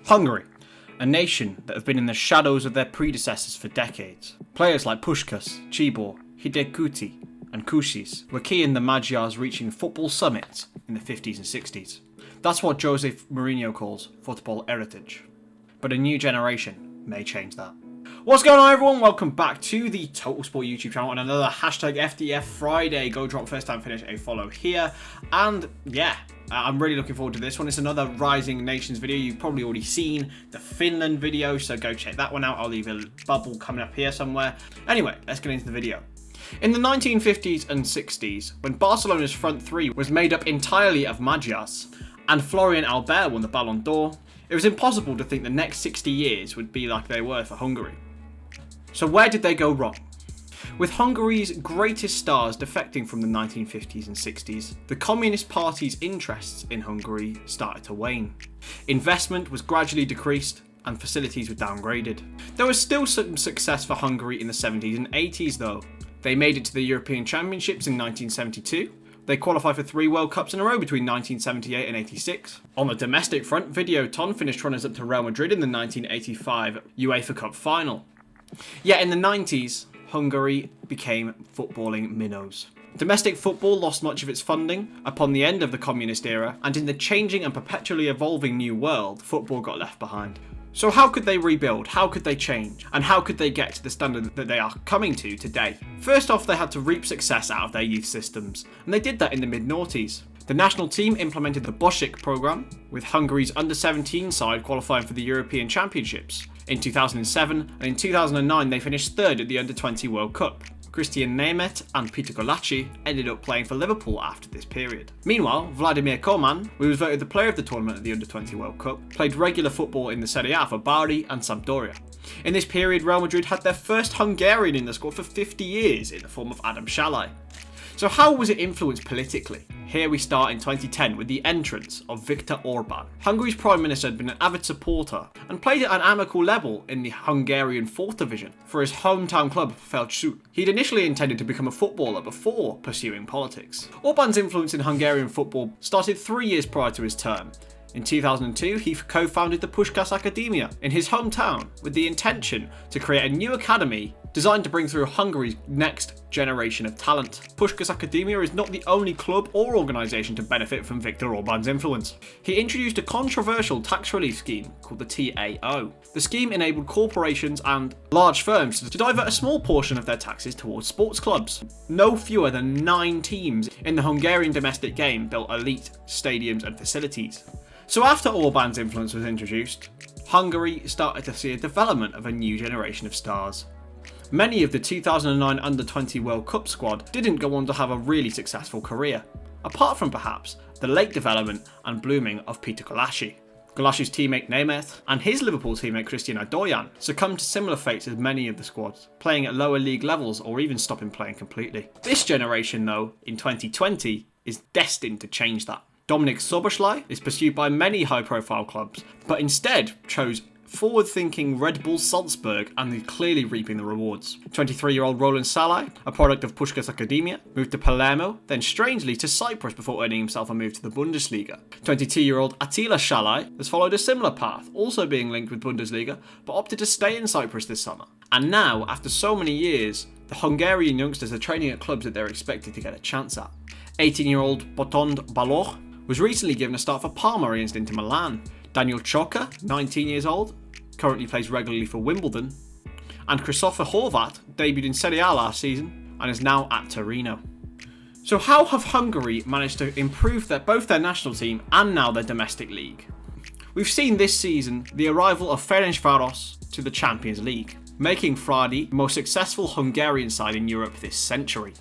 Hungary, a nation that have been in the shadows of their predecessors for decades. Players like Puskas, Czibor, Higegkuti and Kusis were key in the Magyars reaching football summits in the 50s and 60s. That's what Jose Mourinho calls football heritage. But a new generation may change that. What's going on, everyone? Welcome back to the TotalSport YouTube channel and another hashtag FDF Friday. Go drop first time finish a follow here. And yeah, I'm really looking forward to this one. It's another Rising Nations video. You've probably already seen the Finland video, so go check that one out. I'll leave a bubble coming up here somewhere. Anyway, let's get into the video. In the 1950s and 60s, when Barcelona's front three was made up entirely of Magyars, and Florian Albert won the Ballon d'Or, it was impossible to think the next 60 years would be like they were for Hungary. So where did they go wrong? With Hungary's greatest stars defecting from the 1950s and 60s, the Communist Party's interests in Hungary started to wane. Investment was gradually decreased and facilities were downgraded. There was still some success for Hungary in the 70s and 80s though. They made it to the European Championships in 1972. They qualified for 3 World Cups in a row between 1978 and 86. On the domestic front, Videoton finished runners-up to Real Madrid in the 1985 UEFA Cup final. Yet in the 90s, Hungary became footballing minnows. Domestic football lost much of its funding upon the end of the communist era, and in the changing and perpetually evolving new world, football got left behind. So how could they rebuild? How could they change? And how could they get to the standard that they are coming to today? First off, they had to reap success out of their youth systems, and they did that in the mid-noughties. The national team implemented the Puskas programme, with Hungary's under-17 side qualifying for the European Championships in 2007, and in 2009 they finished third at the Under-20 World Cup. Christian Nemeth and Peter Gulacsi ended up playing for Liverpool after this period. Meanwhile, Vladimir Koman, who was voted the player of the tournament at the Under-20 World Cup, played regular football in the Serie A for Bari and Sampdoria. In this period, Real Madrid had their first Hungarian in the squad for 50 years in the form of Adam Szalai. So how was it influenced politically? Here we start in 2010 with the entrance of Viktor Orban. Hungary's Prime Minister had been an avid supporter and played at an amicable level in the Hungarian 4th Division for his hometown club Feldshut. He'd initially intended to become a footballer before pursuing politics. Orban's influence in Hungarian football started 3 years prior to his term. In 2002, he co-founded the Puskas Academia in his hometown with the intention to create a new academy designed to bring through Hungary's next generation of talent. Puskas Academia is not the only club or organisation to benefit from Viktor Orban's influence. He introduced a controversial tax relief scheme called the TAO. The scheme enabled corporations and large firms to divert a small portion of their taxes towards sports clubs. No fewer than 9 teams in the Hungarian domestic game built elite stadiums and facilities. So after Orban's influence was introduced, Hungary started to see a development of a new generation of stars. Many of the 2009 Under-20 World Cup squad didn't go on to have a really successful career, apart from perhaps the late development and blooming of Peter Gulacsi. Gulacsi's teammate Nemeth and his Liverpool teammate Christian Adoyan succumbed to similar fates as many of the squads, playing at lower league levels or even stopping playing completely. This generation though, in 2020, is destined to change that. Dominic Szoboszlai is pursued by many high-profile clubs, but instead chose forward-thinking Red Bull Salzburg and is clearly reaping the rewards. 23-year-old Roland Szalai, a product of Puskas Academia, moved to Palermo, then strangely to Cyprus before earning himself a move to the Bundesliga. 22-year-old Attila Szalai has followed a similar path, also being linked with Bundesliga, but opted to stay in Cyprus this summer. And now, after so many years, the Hungarian youngsters are training at clubs that they're expected to get a chance at. 18-year-old Botond Baloch was recently given a start for Parma against Inter Milan. Daniel Choka, 19 years old, currently plays regularly for Wimbledon. And Krzysztof Horvat debuted in Serie A last season and is now at Torino. So how have Hungary managed to improve both their national team and now their domestic league? We've seen this season the arrival of Ferencváros to the Champions League, making Fradi the most successful Hungarian side in Europe this century.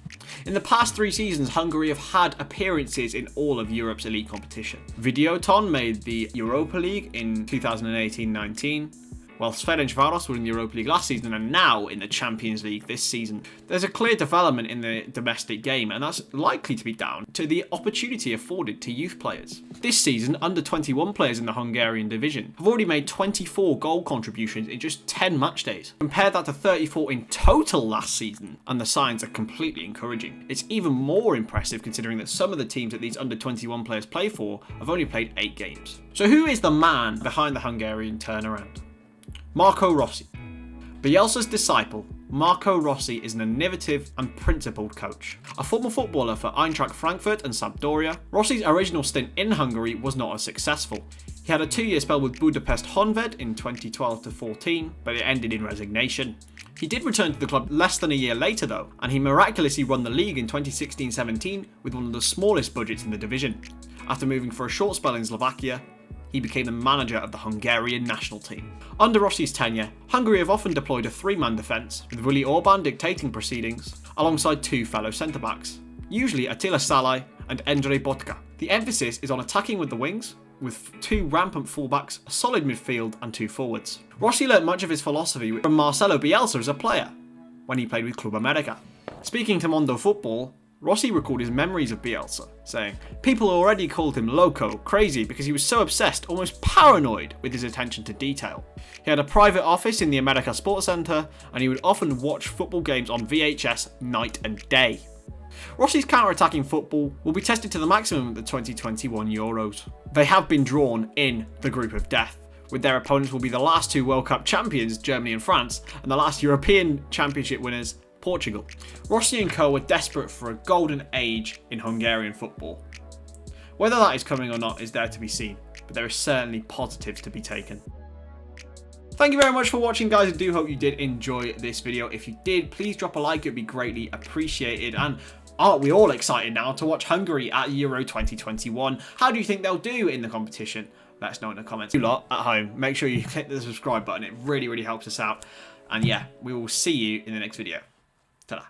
In the past 3 seasons, Hungary have had appearances in all of Europe's elite competition. Videoton made the Europa League in 2018-19, whilst Ferencváros were in the Europa League last season and now in the Champions League this season. There's a clear development in the domestic game, and that's likely to be down to the opportunity afforded to youth players. This season, under 21 players in the Hungarian division have already made 24 goal contributions in just 10 match days. Compare that to 34 in total last season, and the signs are completely encouraging. It's even more impressive considering that some of the teams that these under 21 players play for have only played 8 games. So who is the man behind the Hungarian turnaround? Marco Rossi. Bielsa's disciple, Marco Rossi is an innovative and principled coach. A former footballer for Eintracht Frankfurt and Sampdoria, Rossi's original stint in Hungary was not as successful. He had a 2-year spell with Budapest Honvéd in 2012-14, but it ended in resignation. He did return to the club less than a year later though, and he miraculously won the league in 2016-17 with one of the smallest budgets in the division. After moving for a short spell in Slovakia, he became the manager of the Hungarian national team. Under Rossi's tenure, Hungary have often deployed a 3-man defence, with Viktor Orban dictating proceedings, alongside 2 fellow centre-backs, usually Attila Szalai and Endre Botka. The emphasis is on attacking with the wings, with 2 rampant fullbacks, a solid midfield and 2 forwards. Rossi learnt much of his philosophy from Marcelo Bielsa as a player, when he played with Club America. Speaking to Mondo Football, Rossi recalled his memories of Bielsa, saying, "People already called him loco, crazy, because he was so obsessed, almost paranoid with his attention to detail. He had a private office in the America Sports Centre, and he would often watch football games on VHS night and day." Rossi's counter-attacking football will be tested to the maximum at the 2021 Euros. They have been drawn in the group of death, with their opponents will be the last 2 World Cup champions, Germany and France, and the last European Championship winners, Portugal. Rossi and co were desperate for a golden age in Hungarian football. Whether that is coming or not is there to be seen, but there is certainly positives to be taken. Thank you very much for watching, guys. I do hope you did enjoy this video. If you did, please drop a like, it would be greatly appreciated. And aren't we all excited now to watch Hungary at Euro 2021? How do you think they'll do in the competition? Let us know in the comments. You lot at home, make sure you click the subscribe button. It really helps us out. And yeah, we will see you in the next video. Ta-da.